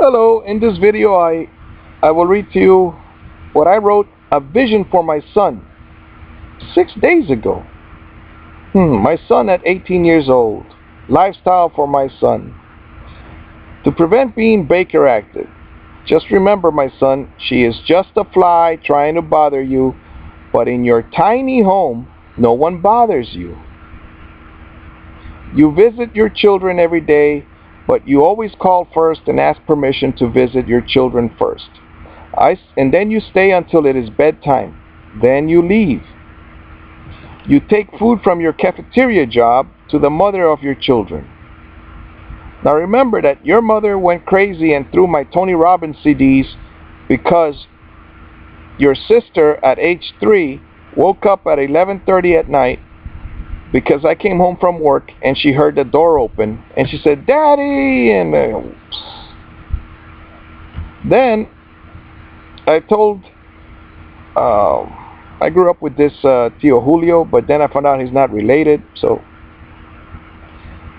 Hello, in this video I will read to you what I wrote, a vision for my son 6 days ago. My son at 18 years old. Lifestyle for my son. To prevent being Baker acted. Just remember, my son, she is just a fly trying to bother you, but in your tiny home, no one bothers you. You visit your children every day, but you always call first and ask permission to visit your children first. And then you stay until it is bedtime. Then you leave. You take food from your cafeteria job to the mother of your children. Now remember that your mother went crazy and threw my Tony Robbins CDs because your sister at age 3 woke up at 11:30 at night because I came home from work and she heard the door open and she said, "Daddy!" And then I told, I grew up with this Tio Julio, but then I found out he's not related,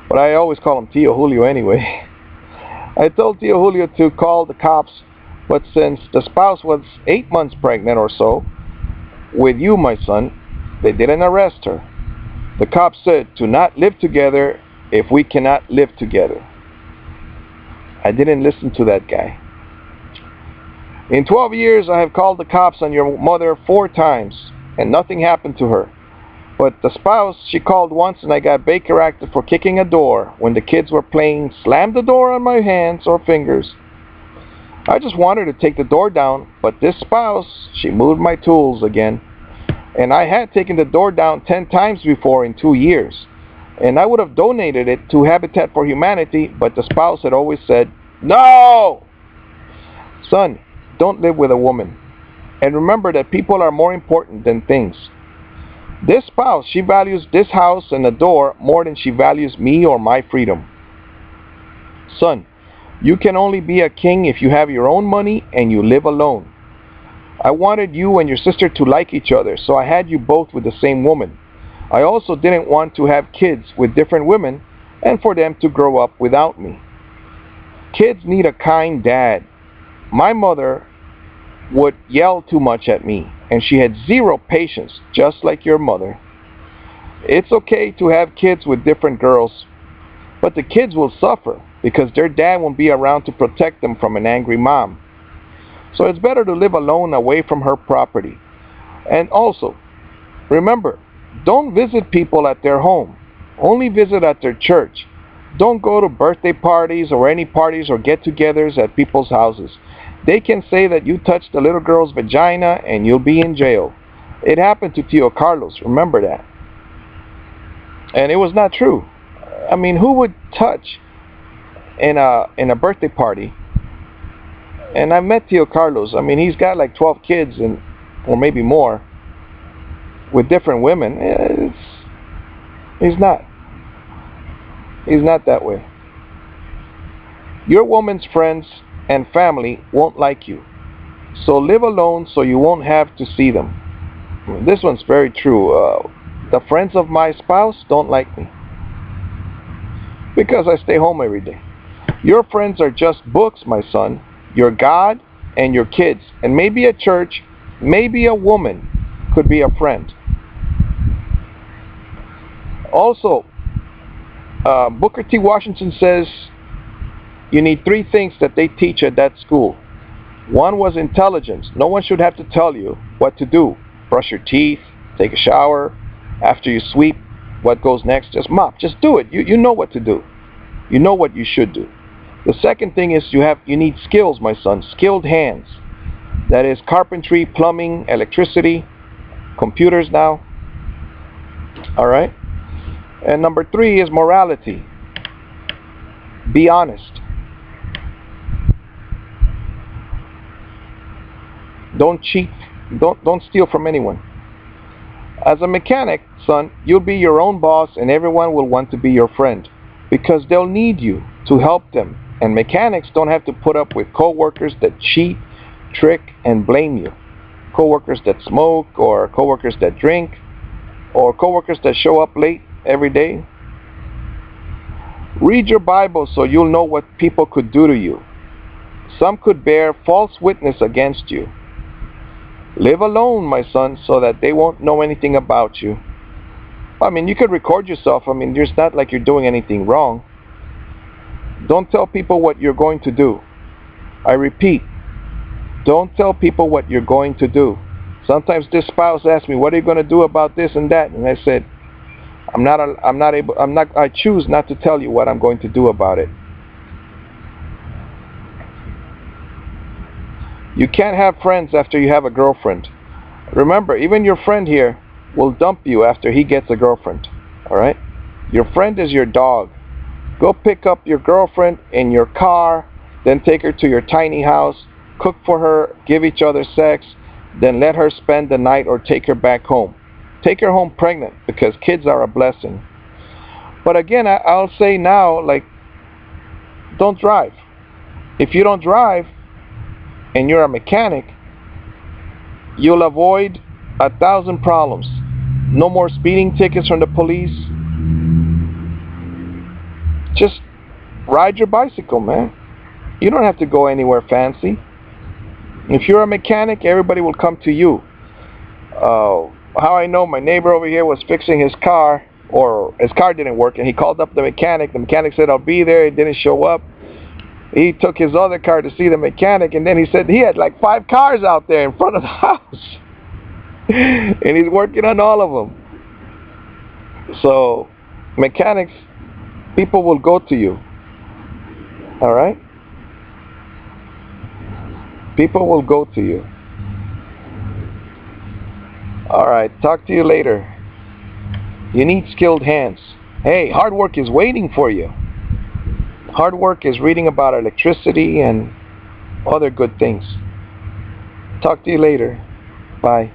but I always call him Tio Julio anyway. I told Tio Julio to call the cops, but since the spouse was 8 months pregnant or so with you, my son, they didn't arrest her. The cops said to not live together if we cannot live together. I didn't listen to that guy. In 12 years, I have called the cops on your mother 4 times, and nothing happened to her. But the spouse, she called once, and I got Baker acted for kicking a door when the kids were playing slam the door on my hands or fingers. I just wanted to take the door down, but this spouse, she moved my tools again. And I had taken the door down 10 times before in 2 years. And I would have donated it to Habitat for Humanity, but the spouse had always said, "No!" Son, don't live with a woman. And remember that people are more important than things. This spouse, she values this house and the door more than she values me or my freedom. Son, you can only be a king if you have your own money and you live alone. I wanted you and your sister to like each other, so I had you both with the same woman. I also didn't want to have kids with different women and for them to grow up without me. Kids need a kind dad. My mother would yell too much at me, and she had zero patience, just like your mother. It's okay to have kids with different girls, but the kids will suffer because their dad won't be around to protect them from an angry mom. So it's better to live alone away from her property. And also, remember, don't visit people at their home. Only visit at their church. Don't go to birthday parties or any parties or get-togethers at people's houses. They can say that you touched the little girl's vagina and you'll be in jail. It happened to Tio Carlos, remember that. And it was not true. I mean, who would touch in a birthday party? And I met Tio Carlos. I mean, he's got like 12 kids, or maybe more, with different women. He's not that way. Your woman's friends and family won't like you. So live alone so you won't have to see them. This one's very true. The friends of my spouse don't like me because I stay home every day. Your friends are just books, my son. Your God and your kids, and maybe a church, maybe a woman could be a friend. Also, Booker T. Washington says you need 3 things that they teach at that school. One was intelligence. No one should have to tell you what to do. Brush your teeth, take a shower, after you sweep, what goes next, just mop, just do it. You know what to do. You know what you should do. The second thing is you need skills, my son, skilled hands. That is carpentry, plumbing, electricity, computers now. All right? And number 3 is morality. Be honest. Don't cheat. Don't steal from anyone. As a mechanic, son, you'll be your own boss and everyone will want to be your friend because they'll need you to help them. And mechanics don't have to put up with co-workers that cheat, trick, and blame you. Co-workers that smoke, or co-workers that drink, or co-workers that show up late every day. Read your Bible so you'll know what people could do to you. Some could bear false witness against you. Live alone, my son, so that they won't know anything about you. I mean, you could record yourself. I mean, it's not like you're doing anything wrong. Don't tell people what you're going to do. I repeat, don't tell people what you're going to do. Sometimes this spouse asks me, what are you going to do about this and that? And I said, I choose not to tell you what I'm going to do about it. You can't have friends after you have a girlfriend. Remember, even your friend here will dump you after he gets a girlfriend. Alright? Your friend is your dog. Go pick up your girlfriend in your car, then take her to your tiny house, cook for her, give each other sex, then let her spend the night or take her back home. Take her home pregnant, because kids are a blessing. But again, I'll say now, like, don't drive. If you don't drive and you're a mechanic, you'll avoid 1,000 problems. No more speeding tickets from the police. Just ride your bicycle, man. You don't have to go anywhere fancy. If you're a mechanic, everybody will come to you. How I know, my neighbor over here was fixing his car, or his car didn't work, and he called up the mechanic. The mechanic said, I'll be there. He didn't show up. He took his other car to see the mechanic, and then he said he had like 5 cars out there in front of the house. And he's working on all of them. So, mechanics, people will go to you. Alright? People will go to you. Alright, talk to you later. You need skilled hands. Hey, hard work is waiting for you. Hard work is reading about electricity and other good things. Talk to you later. Bye.